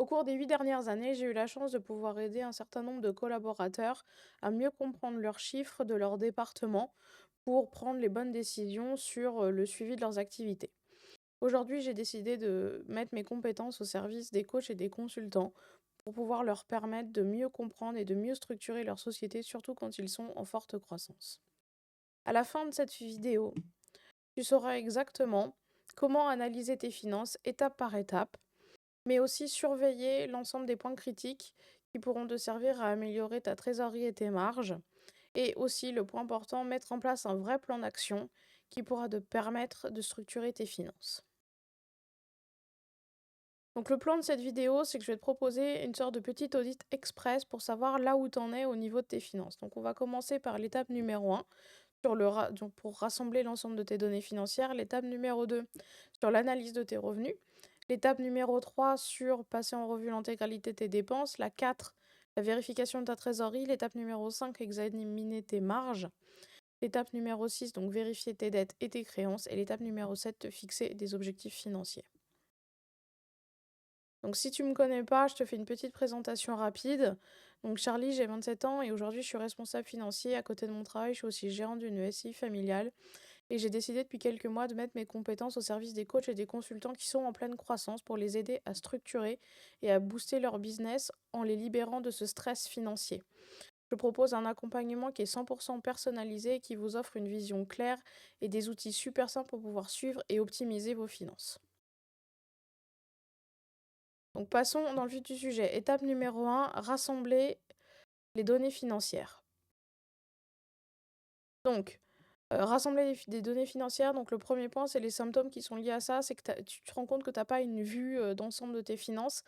Au cours des 8 dernières années, j'ai eu la chance de pouvoir aider un certain nombre de collaborateurs à mieux comprendre leurs chiffres de leur département pour prendre les bonnes décisions sur le suivi de leurs activités. Aujourd'hui, j'ai décidé de mettre mes compétences au service des coachs et des consultants pour pouvoir leur permettre de mieux comprendre et de mieux structurer leur société, surtout quand ils sont en forte croissance. À la fin de cette vidéo, tu sauras exactement comment analyser tes finances étape par étape, mais aussi surveiller l'ensemble des points critiques qui pourront te servir à améliorer ta trésorerie et tes marges. Et aussi, le point important, mettre en place un vrai plan d'action qui pourra te permettre de structurer tes finances. Donc le plan de cette vidéo, c'est que je vais te proposer une sorte de petit audit express pour savoir là où tu en es au niveau de tes finances. Donc on va commencer par l'étape numéro 1 donc pour rassembler l'ensemble de tes données financières, l'étape numéro 2 sur l'analyse de tes revenus, l'étape numéro 3 sur passer en revue l'intégralité de tes dépenses, la 4 la vérification de ta trésorerie, l'étape numéro 5 examiner tes marges, l'étape numéro 6 donc vérifier tes dettes et tes créances, et l'étape numéro 7 te fixer des objectifs financiers. Donc si tu me connais pas, je te fais une petite présentation rapide. Donc Charlie, j'ai 27 ans et aujourd'hui je suis responsable financier. À côté de mon travail, je suis aussi gérante d'une SCI familiale. Et j'ai décidé depuis quelques mois de mettre mes compétences au service des coachs et des consultants qui sont en pleine croissance pour les aider à structurer et à booster leur business en les libérant de ce stress financier. Je propose un accompagnement qui est 100% personnalisé et qui vous offre une vision claire et des outils super simples pour pouvoir suivre et optimiser vos finances. Donc passons dans le vif du sujet. Étape numéro 1, rassembler les données financières. Donc, rassembler des données financières, donc le premier point, c'est les symptômes qui sont liés à ça, c'est que tu te rends compte que tu as pas une vue d'ensemble de tes finances.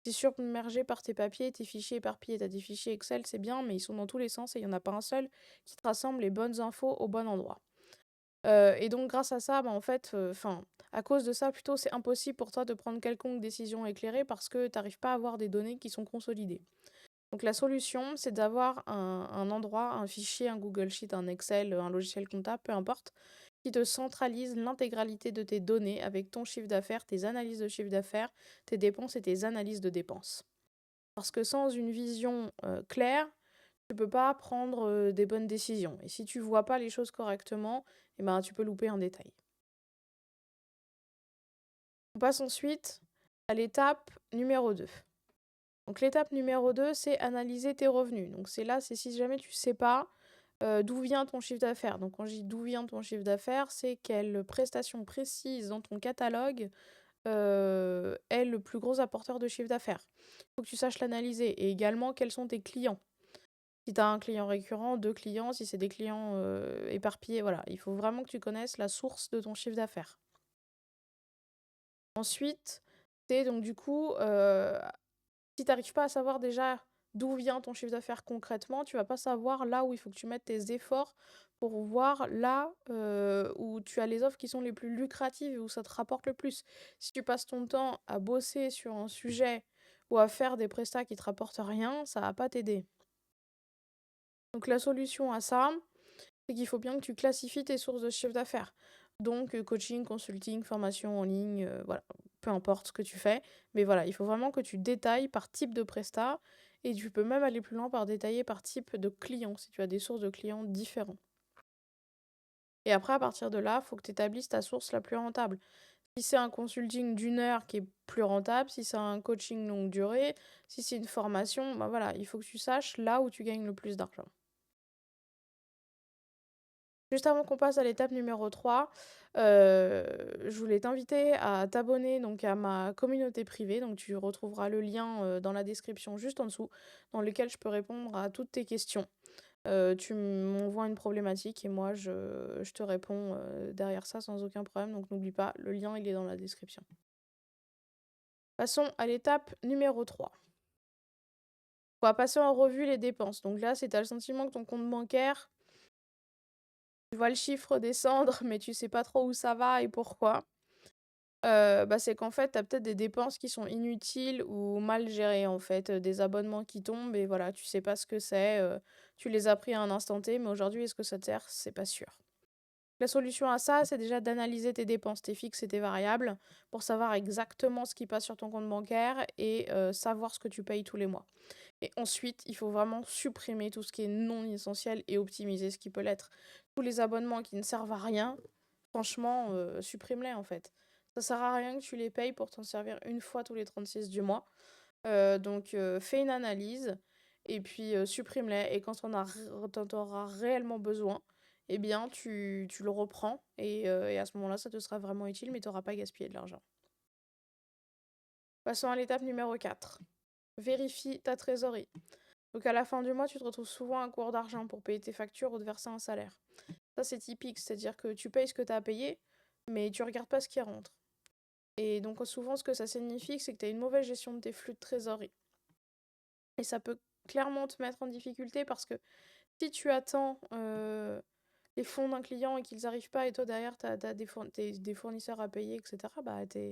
Tu es submergé par tes papiers, tes fichiers éparpillés. Tu as des fichiers Excel, c'est bien, mais ils sont dans tous les sens et il n'y en a pas un seul qui te rassemble les bonnes infos au bon endroit. Et donc grâce à ça, bah, en fait, à cause de ça plutôt, c'est impossible pour toi de prendre quelconque décision éclairée parce que tu n'arrives pas à avoir des données qui sont consolidées. Donc la solution, c'est d'avoir un endroit, un fichier, un Google Sheet, un Excel, un logiciel comptable, peu importe, qui te centralise l'intégralité de tes données avec ton chiffre d'affaires, tes analyses de chiffre d'affaires, tes dépenses et tes analyses de dépenses. Parce que sans une vision claire, tu peux pas prendre des bonnes décisions. Et si tu vois pas les choses correctement, eh ben, tu peux louper un détail. On passe ensuite à l'étape numéro 2. Donc l'étape numéro 2, c'est analyser tes revenus. Donc c'est là, c'est si jamais tu sais pas d'où vient ton chiffre d'affaires. Donc quand je dis d'où vient ton chiffre d'affaires, c'est quelle prestation précise dans ton catalogue est le plus gros apporteur de chiffre d'affaires. Il faut que tu saches l'analyser. Et également, quels sont tes clients. Si tu as un client récurrent, deux clients, si c'est des clients éparpillés, voilà. Il faut vraiment que tu connaisses la source de ton chiffre d'affaires. Ensuite, c'est donc du coup, si tu n'arrives pas à savoir déjà d'où vient ton chiffre d'affaires concrètement, tu vas pas savoir là où il faut que tu mettes tes efforts pour voir là où tu as les offres qui sont les plus lucratives et où ça te rapporte le plus. Si tu passes ton temps à bosser sur un sujet ou à faire des prestats qui te rapportent rien, ça va pas t'aider. Donc la solution à ça, c'est qu'il faut bien que tu classifies tes sources de chiffre d'affaires. Donc coaching, consulting, formation en ligne, voilà, peu importe ce que tu fais. Mais voilà, il faut vraiment que tu détailles par type de prestat et tu peux même aller plus loin par détailler par type de client, si tu as des sources de clients différents. Et après, à partir de là, il faut que tu établisses ta source la plus rentable. Si c'est un consulting d'une heure qui est plus rentable, si c'est un coaching longue durée, si c'est une formation, bah voilà, il faut que tu saches là où tu gagnes le plus d'argent. Juste avant qu'on passe à l'étape numéro 3, je voulais t'inviter à t'abonner donc à ma communauté privée. Donc tu retrouveras le lien, dans la description juste en dessous, dans lequel je peux répondre à toutes tes questions. Tu m'envoies une problématique et moi je te réponds, derrière ça sans aucun problème. Donc n'oublie pas, le lien il est dans la description. Passons à l'étape numéro 3. On va passer en revue les dépenses. Donc là, c'est tu le sentiment que ton compte bancaire, tu vois le chiffre descendre, mais tu sais pas trop où ça va et pourquoi. Bah, c'est qu'en fait, tu as peut-être des dépenses qui sont inutiles ou mal gérées, en fait, des abonnements qui tombent et voilà, tu sais pas ce que c'est, tu les as pris à un instant T, mais aujourd'hui, est-ce que ça te sert? C'est pas sûr. La solution à ça, c'est déjà d'analyser tes dépenses, tes fixes et tes variables pour savoir exactement ce qui passe sur ton compte bancaire et savoir ce que tu payes tous les mois. Et ensuite, il faut vraiment supprimer tout ce qui est non essentiel et optimiser ce qui peut l'être. Tous les abonnements qui ne servent à rien, franchement, supprime-les en fait. Ça sert à rien que tu les payes pour t'en servir une fois tous les 36 du mois. Donc, fais une analyse et puis supprime-les. Et quand t'en auras réellement besoin, eh bien, tu le reprends et à ce moment-là, ça te sera vraiment utile, mais tu n'auras pas gaspillé de l'argent. Passons à l'étape numéro 4. Vérifie ta trésorerie. Donc, à la fin du mois, tu te retrouves souvent à court d'argent pour payer tes factures ou te verser un salaire. Ça, c'est typique, c'est-à-dire que tu payes ce que tu as à payer, mais tu regardes pas ce qui rentre. Et donc, souvent, ce que ça signifie, c'est que tu as une mauvaise gestion de tes flux de trésorerie. Et ça peut clairement te mettre en difficulté parce que si tu attends les fonds d'un client et qu'ils n'arrivent pas et toi derrière tu as des fournisseurs à payer, etc., bah t'as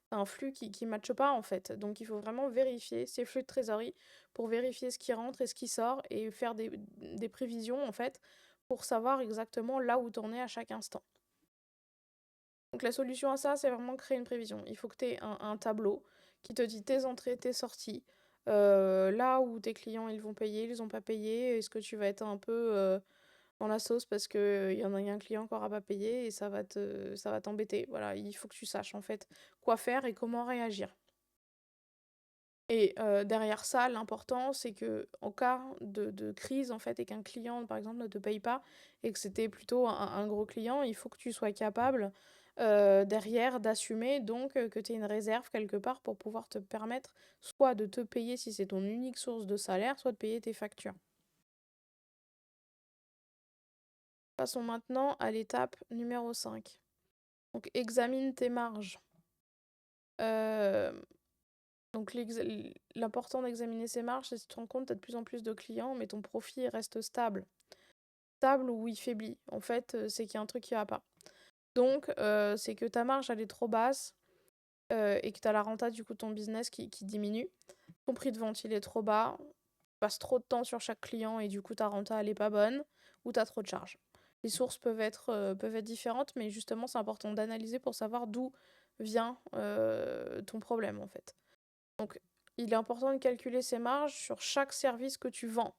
un flux qui ne matche pas en fait. Donc il faut vraiment vérifier ces flux de trésorerie pour vérifier ce qui rentre et ce qui sort et faire des prévisions en fait pour savoir exactement là où t'en es à chaque instant. Donc la solution à ça, c'est vraiment créer une prévision. Il faut que tu aies un tableau qui te dit tes entrées, tes sorties, là où tes clients ils vont payer, ils ont pas payé, est-ce que tu vas être un peu dans la sauce parce que y a un client qui aura pas payé et ça va t'embêter. Voilà, il faut que tu saches en fait quoi faire et comment réagir. Et derrière ça, l'important, c'est que en cas de crise, en fait, et qu'un client, par exemple, ne te paye pas, et que c'était plutôt un gros client, il faut que tu sois capable derrière d'assumer, donc que tu aies une réserve quelque part pour pouvoir te permettre soit de te payer si c'est ton unique source de salaire, soit de payer tes factures. Passons maintenant à l'étape numéro 5. Donc examine tes marges. Euh, Donc l'important d'examiner ces marges, c'est que tu te rends compte que tu as de plus en plus de clients, mais ton profit reste stable. Stable ou il faiblit. En fait, c'est qu'il y a un truc qui va pas. Donc, c'est que ta marge, elle est trop basse et que tu as la renta du coup de ton business qui diminue. Ton prix de vente, il est trop bas. Tu passes trop de temps sur chaque client et du coup, ta renta, elle est pas bonne ou tu as trop de charges. Les sources peuvent être différentes, mais justement, c'est important d'analyser pour savoir d'où vient ton problème en fait. Donc, il est important de calculer ces marges sur chaque service que tu vends.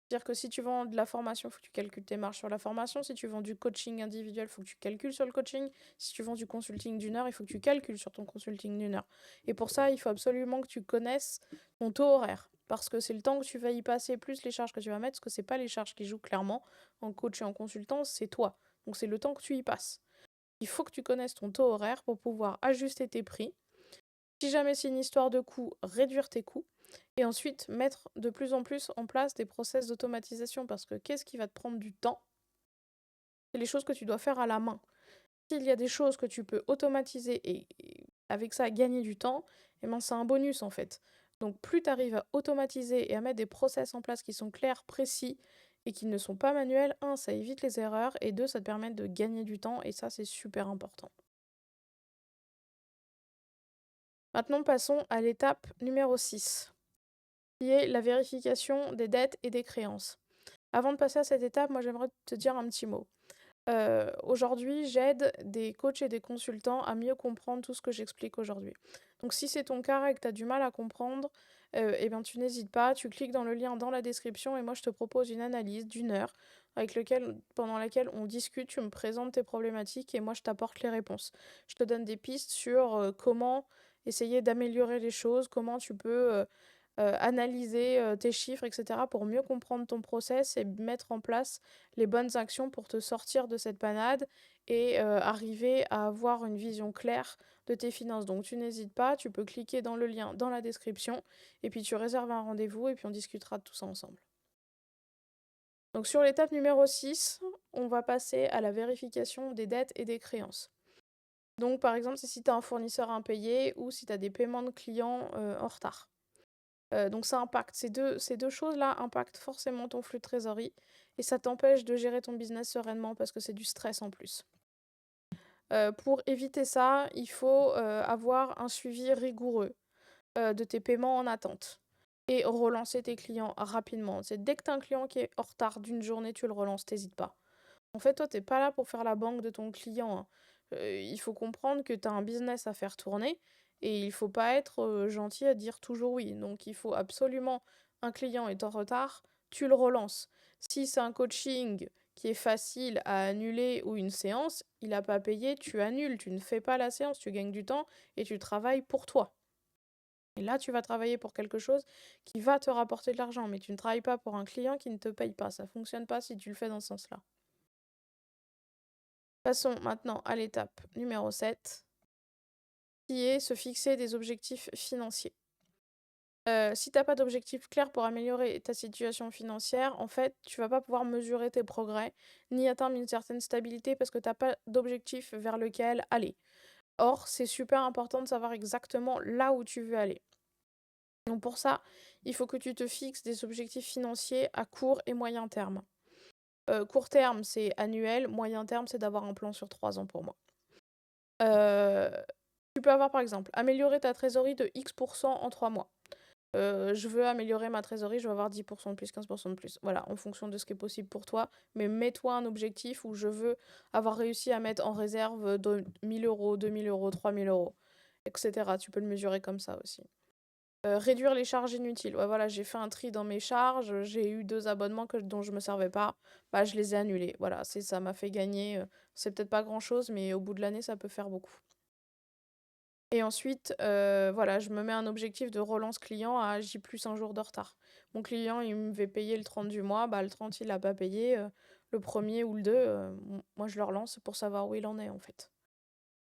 C'est-à-dire que si tu vends de la formation, il faut que tu calcules tes marges sur la formation. Si tu vends du coaching individuel, il faut que tu calcules sur le coaching. Si tu vends du consulting d'une heure, il faut que tu calcules sur ton consulting d'une heure. Et pour ça, il faut absolument que tu connaisses ton taux horaire. Parce que c'est le temps que tu vas y passer, plus les charges que tu vas mettre, parce que c'est pas les charges qui jouent clairement en coach et en consultant, c'est toi. Donc c'est le temps que tu y passes. Il faut que tu connaisses ton taux horaire pour pouvoir ajuster tes prix. Si jamais c'est une histoire de coûts, réduire tes coûts. Et ensuite, mettre de plus en plus en place des process d'automatisation. Parce que qu'est-ce qui va te prendre du temps? C'est les choses que tu dois faire à la main. S'il y a des choses que tu peux automatiser et avec ça gagner du temps, eh ben c'est un bonus en fait. Donc plus tu arrives à automatiser et à mettre des process en place qui sont clairs, précis et qui ne sont pas manuels, un, ça évite les erreurs et deux, ça te permet de gagner du temps et ça c'est super important. Maintenant passons à l'étape numéro 6, qui est la vérification des dettes et des créances. Avant de passer à cette étape, moi j'aimerais te dire un petit mot. Aujourd'hui, j'aide des coachs et des consultants à mieux comprendre tout ce que j'explique aujourd'hui. Donc si c'est ton cas et que tu as du mal à comprendre, eh bien, tu n'hésites pas, tu cliques dans le lien dans la description et moi je te propose une analyse d'une heure pendant laquelle on discute, tu me présentes tes problématiques et moi je t'apporte les réponses. Je te donne des pistes sur comment essayer d'améliorer les choses, comment tu peux analyser tes chiffres, etc. pour mieux comprendre ton process et mettre en place les bonnes actions pour te sortir de cette panade et arriver à avoir une vision claire de tes finances. Donc tu n'hésites pas, tu peux cliquer dans le lien dans la description et puis tu réserves un rendez-vous et puis on discutera de tout ça ensemble. Donc sur l'étape numéro 6, on va passer à la vérification des dettes et des créances. Donc par exemple, c'est si tu as un fournisseur impayé ou si tu as des paiements de clients en retard. Donc ça impacte, ces deux choses-là impactent forcément ton flux de trésorerie et ça t'empêche de gérer ton business sereinement parce que c'est du stress en plus. Pour éviter ça, il faut avoir un suivi rigoureux de tes paiements en attente et relancer tes clients rapidement. C'est dès que tu as un client qui est en retard d'une journée, tu le relances, t'hésites pas. En fait, toi, t'es pas là pour faire la banque de ton client, hein. Il faut comprendre que tu as un business à faire tourner et il faut pas être, gentil à dire toujours oui. Donc il faut absolument un client est en retard, tu le relances. Si c'est un coaching qui est facile à annuler ou une séance, il a pas payé, tu annules, tu ne fais pas la séance, tu gagnes du temps et tu travailles pour toi. Et là, tu vas travailler pour quelque chose qui va te rapporter de l'argent, mais tu ne travailles pas pour un client qui ne te paye pas. Ça fonctionne pas si tu le fais dans ce sens-là. Passons maintenant à l'étape numéro 7, qui est se fixer des objectifs financiers. Si t'as pas d'objectif clair pour améliorer ta situation financière, en fait, tu vas pas pouvoir mesurer tes progrès, ni atteindre une certaine stabilité parce que t'as pas d'objectif vers lequel aller. Or, c'est super important de savoir exactement là où tu veux aller. Donc pour ça, il faut que tu te fixes des objectifs financiers à court et moyen terme. Court terme, c'est annuel, moyen terme, c'est d'avoir un plan sur 3 ans pour moi. Heu, Tu peux avoir par exemple, améliorer ta trésorerie de X en 3 mois. Je veux améliorer ma trésorerie, je veux avoir 10 de plus, 15 de plus. Voilà, en fonction de ce qui est possible pour toi, mais mets-toi un objectif où je veux avoir réussi à mettre en réserve, de 1 000 €, 2 000 €, 3 000 € et cetera. Tu peux le mesurer comme ça aussi. Réduire les charges inutiles. Ouais, voilà, j'ai fait un tri dans mes charges, j'ai eu 2 abonnements dont je me servais pas, bah, je les ai annulés. Voilà, ça m'a fait gagner, c'est peut-être pas grand-chose, mais au bout de l'année, ça peut faire beaucoup. Et ensuite, voilà, je me mets un objectif de relance client à J plus un jour de retard. Mon client, il me fait payer le 30 du mois, bah, le 30 il l'a pas payé, le premier ou le 2, moi je le relance pour savoir où il en est, en fait.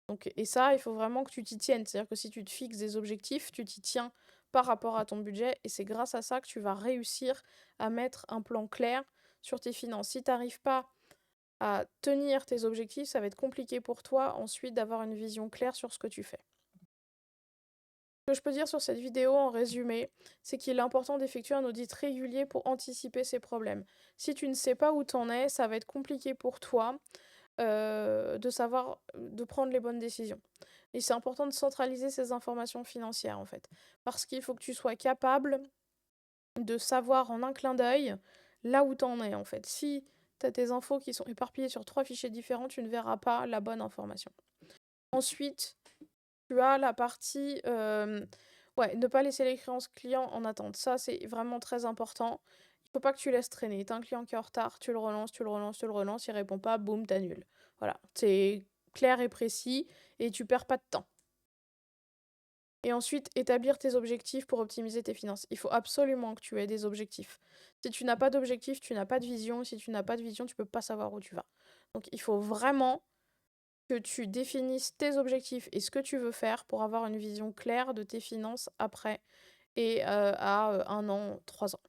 Donc et ça, il faut vraiment que tu t'y tiennes. C'est-à-dire que si tu te fixes des objectifs, tu t'y tiens par rapport à ton budget et c'est grâce à ça que tu vas réussir à mettre un plan clair sur tes finances. Si tu n'arrives pas à tenir tes objectifs, ça va être compliqué pour toi ensuite d'avoir une vision claire sur ce que tu fais. Ce que je peux dire sur cette vidéo en résumé, c'est qu'il est important d'effectuer un audit régulier pour anticiper ces problèmes. Si tu ne sais pas où t'en es, ça va être compliqué pour toi de savoir, de prendre les bonnes décisions. Et c'est important de centraliser ces informations financières en fait. Parce qu'il faut que tu sois capable de savoir en un clin d'œil là où t'en es en fait. Si tu as tes infos qui sont éparpillées sur 3 fichiers différents, tu ne verras pas la bonne information. Ensuite, tu as la partie, ouais, ne pas laisser les créances clients en attente. Ça, c'est vraiment très important. Il faut pas que tu laisses traîner. Tu as un client qui est en retard, tu le relances, tu le relances, tu le relances, il répond pas, boum, tu annules. Voilà, c'est clair et précis et tu perds pas de temps. Et ensuite, établir tes objectifs pour optimiser tes finances. Il faut absolument que tu aies des objectifs. Si tu n'as pas d'objectif, tu n'as pas de vision. Si tu n'as pas de vision, tu peux pas savoir où tu vas. Donc il faut vraiment que tu définisses tes objectifs et ce que tu veux faire pour avoir une vision claire de tes finances après et à 1 an, 3 ans.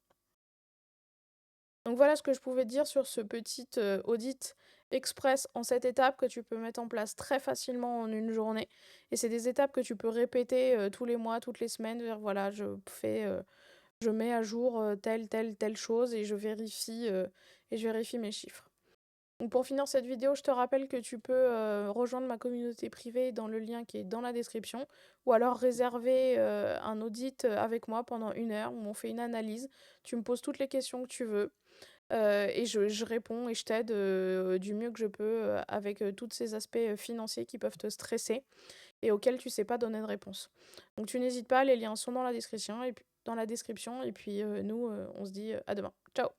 Donc voilà ce que je pouvais dire sur ce petit, audit express en 7 étapes que tu peux mettre en place très facilement en une journée et c'est des étapes que tu peux répéter, tous les mois, toutes les semaines, dire voilà je mets à jour, telle chose et je vérifie mes chiffres. Donc pour finir cette vidéo, je te rappelle que tu peux rejoindre ma communauté privée dans le lien qui est dans la description ou alors réserver un audit avec moi pendant 1 heure où on fait une analyse. Tu me poses toutes les questions que tu veux et je réponds et je t'aide du mieux que je peux avec tous ces aspects financiers qui peuvent te stresser et auxquels tu sais pas donner de réponse. Donc tu n'hésites pas, les liens sont dans la description et puis, nous on se dit à demain. Ciao.